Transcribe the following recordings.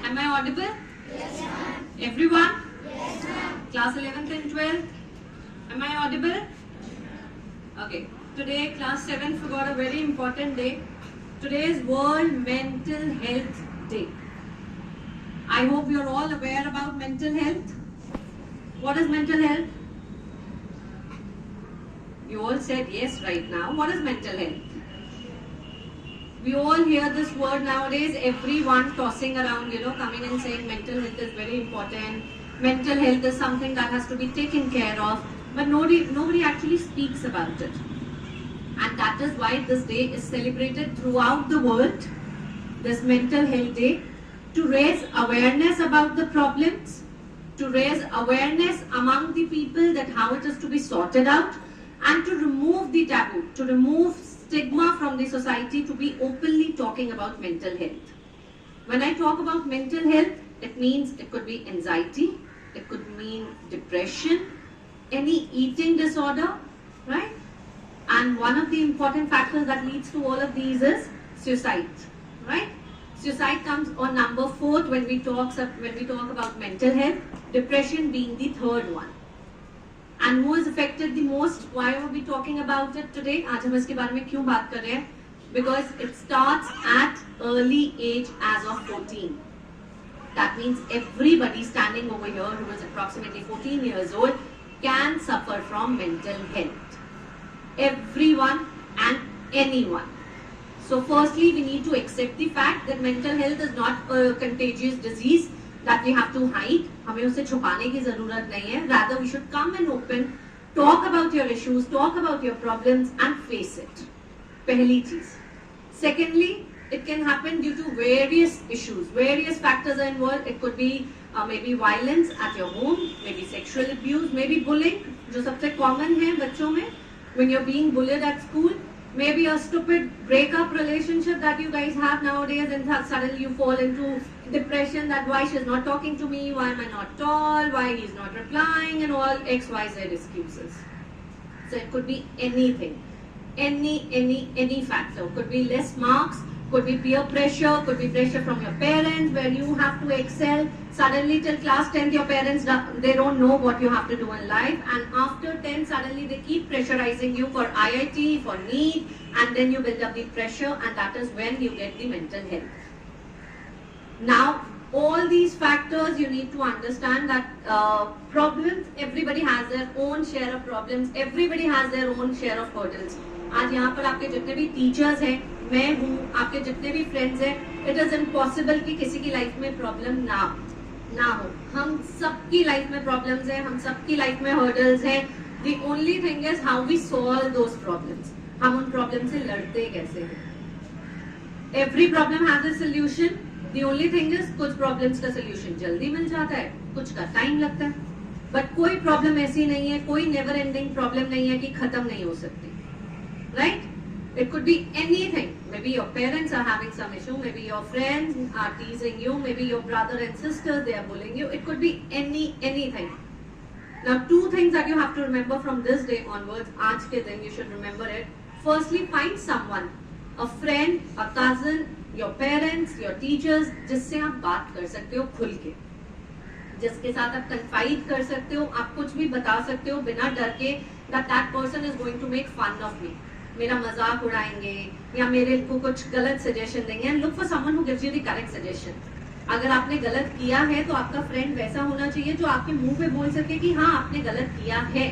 Am I audible? Yes, ma'am. Everyone? Yes, ma'am. Class 11th and 12th? Am I audible? Okay. Today, class 7th, we got a very important day. Today is World Mental Health Day. I hope you're all aware about mental health. What is mental health? You all said yes right now. What is mental health? We all hear this word nowadays, everyone tossing around, coming and saying mental health is very important. Mental health is something that has to be taken care of. But nobody actually speaks about it. And that is why this day is celebrated throughout the world, this mental health day, to raise awareness about the problems, to raise awareness among the people that how it is to be sorted out, and to remove the taboo, to remove stigma from the society, to be openly talking about mental health. When I talk about mental health, it means it could be anxiety, it could mean depression, any eating disorder, right? And one of the important factors that leads to all of these is suicide, right? Suicide comes on number 4th when we talk about mental health, depression being the 3rd one. And who is affected the most? Why are we talking about it today? आज हम इसके बारे में क्यों बात कर रहे हैं? Because it starts at early age as of 14. That means everybody standing over here who is approximately 14 years old can suffer from mental health. Everyone and anyone. So firstly, we need to accept the fact that mental health is not a contagious disease that we have to hide. हमें उसे छुपाने की जरूरत नहीं है. Rather, we should come and open, talk about your issues, talk about your problems and face it. पहली चीज. Secondly, it can happen due to various issues. Various factors are involved. It could be maybe violence at your home, maybe sexual abuse, maybe bullying, जो सबसे common है बच्चों में. When you're being bullied at school, maybe a stupid breakup relationship that you guys have nowadays, and suddenly you fall into depression that why she's not talking to me, why am I not tall, why he's not replying, and all XYZ excuses. So it could be anything, any factor. Could be less marks, could be peer pressure, could be pressure from your parents where you have to excel. Suddenly till class 10th your parents, they don't know what you have to do in life, and after 10 suddenly they keep pressurizing you for IIT, for NEET, and then you build up the pressure, and that is when you get the mental health. Now all these factors, you need to understand that problems, everybody has their own share of problems, everybody has their own share of hurdles. आज यहाँ पर आपके जितने भी teachers हैं, मैं हूँ, आपके जितने भी फ्रेंड्स हैं, इट इज इम्पॉसिबल कि किसी की लाइफ में प्रॉब्लम ना हो. हम सबकी लाइफ में प्रॉब्लम्स हैं, हम सबकी लाइफ में हर्डल्स हैं. The only thing is how we solve those problems. हम उन प्रॉब्लम से लड़ते कैसे हैं. Every problem has a solution. The only thing is कुछ प्रॉब्लम्स का सोल्यूशन जल्दी मिल जाता है, कुछ का टाइम लगता है. बट कोई प्रॉब्लम ऐसी नहीं है, कोई नेवर एंडिंग प्रॉब्लम नहीं है कि खत्म नहीं हो सकती. Right? It could be anything. Maybe your parents are having some issue, maybe your friends are teasing you, maybe your brother and sister, they are bullying you. It could be anything. Now 2 things that you have to remember from this day onwards, aaj ke din you should remember it. Firstly, find someone, a friend, a cousin, your parents, your teachers, जिससे आप बात कर सकते हो खुल के, जिसके साथ आप confide कर सकते हो, आप कुछ भी बता सकते हो बिना डर के that person is going to make fun of me, मेरा मजाक उड़ाएंगे या मेरे को कुछ गलत सजेशन देंगे. And look for someone who gives you the correct suggestion. अगर आपने गलत किया है तो आपका फ्रेंड वैसा होना चाहिए जो आपके मुंह पे बोल सके कि हाँ आपने गलत किया है.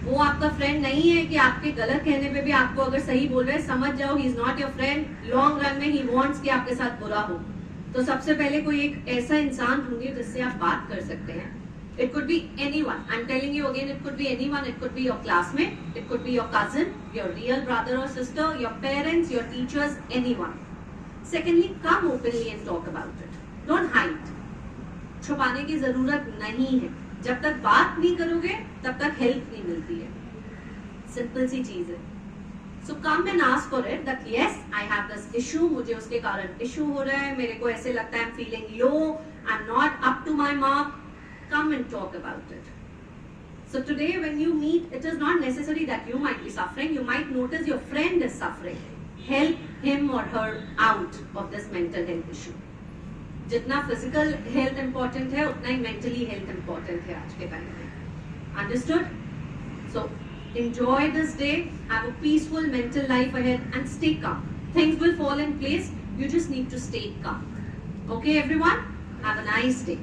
वो आपका फ्रेंड नहीं है कि आपके गलत कहने पे भी आपको अगर सही बोल रहे हैं समझ जाओ he is not your friend. Long run में ही वांट्स कि आपके साथ बुरा हो. तो सबसे पहले कोई एक ऐसा इंसान ढूंढिए जिससे आप बात कर सकते हैं. It could be anyone. I'm telling you again, it could be anyone. It could be your classmate, it could be your cousin, your real brother or sister, your parents, your teachers, anyone. Secondly, come openly and talk about it. Don't hide. छुपाने की जरूरत नहीं है. जब तक बात नहीं करोगे तब तक हेल्प नहीं मिलती है. सिंपल सी चीज है. So come and ask for it that yes, I have this issue. मुझे उसके कारण issue हो रहा है. मेरे को ऐसे लगता है I'm feeling low. I'm not up to my mark. Come and talk about it. So today when you meet, it is not necessary that you might be suffering. You might notice your friend is suffering. Help him or her out of this mental health issue. जितना physical health important है उतना ही mentally health important है आज के time में. Understood? So enjoy this day, have a peaceful mental life ahead and stay calm. Things will fall in place, you just need to stay calm. Okay everyone, have a nice day.